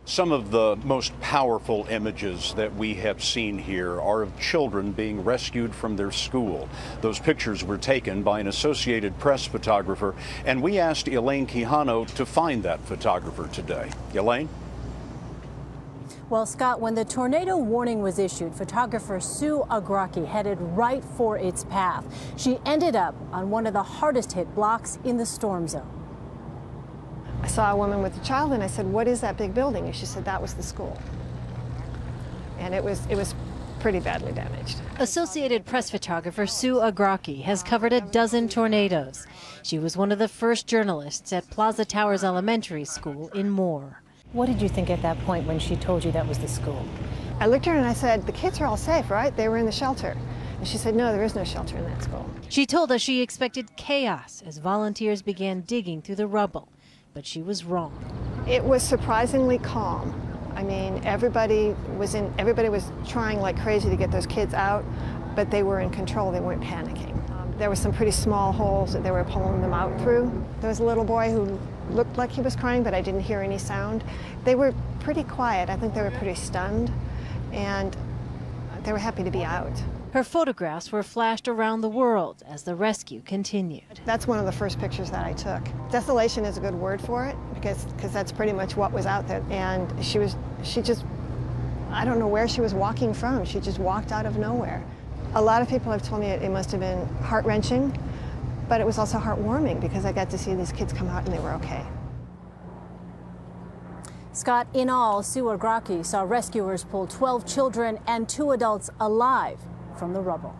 Some of the most powerful images that we have seen here are of children being rescued from their school. Those pictures were taken by an Associated Press photographer, and we asked Elaine Quijano to find that photographer today. Elaine? Well, Scott, when the tornado warning was issued, photographer Sue Ogrocki headed right for its path. She ended up on one of the hardest hit blocks in the storm zone. I saw a woman with a child and I said, "What is that big building?" And she said, "That was the school." And it was pretty badly damaged. Associated Press photographer Sue Ogrocki has covered a dozen tornadoes. She was one of the first journalists at Plaza Tower Elementary School in Moore. What did you think at that point when she told you that was the school? I looked at her and I said, "The kids are all safe, right? They were in the shelter." And she said, "No, there is no shelter in that school." She told us she expected chaos as volunteers began digging through the rubble. But she was wrong. It was surprisingly calm. I mean, everybody was trying like crazy to get those kids out, but they were in control. They weren't panicking. There were some pretty small holes that they were pulling them out through. There was a little boy who looked like he was crying, but I didn't hear any sound. They were pretty quiet. I think they were pretty stunned, and they were happy to be out. Her photographs were flashed around the world as the rescue continued. That's one of the first pictures that I took. Desolation is a good word for it because that's pretty much what was out there. And she just, I don't know where she was walking from. She just walked out of nowhere. A lot of people have told me it must have been heart-wrenching, but it was also heartwarming because I got to see these kids come out and they were okay. Scott, in all, Sue Ogrocki saw rescuers pull 12 children and 2 adults alive from the rubble.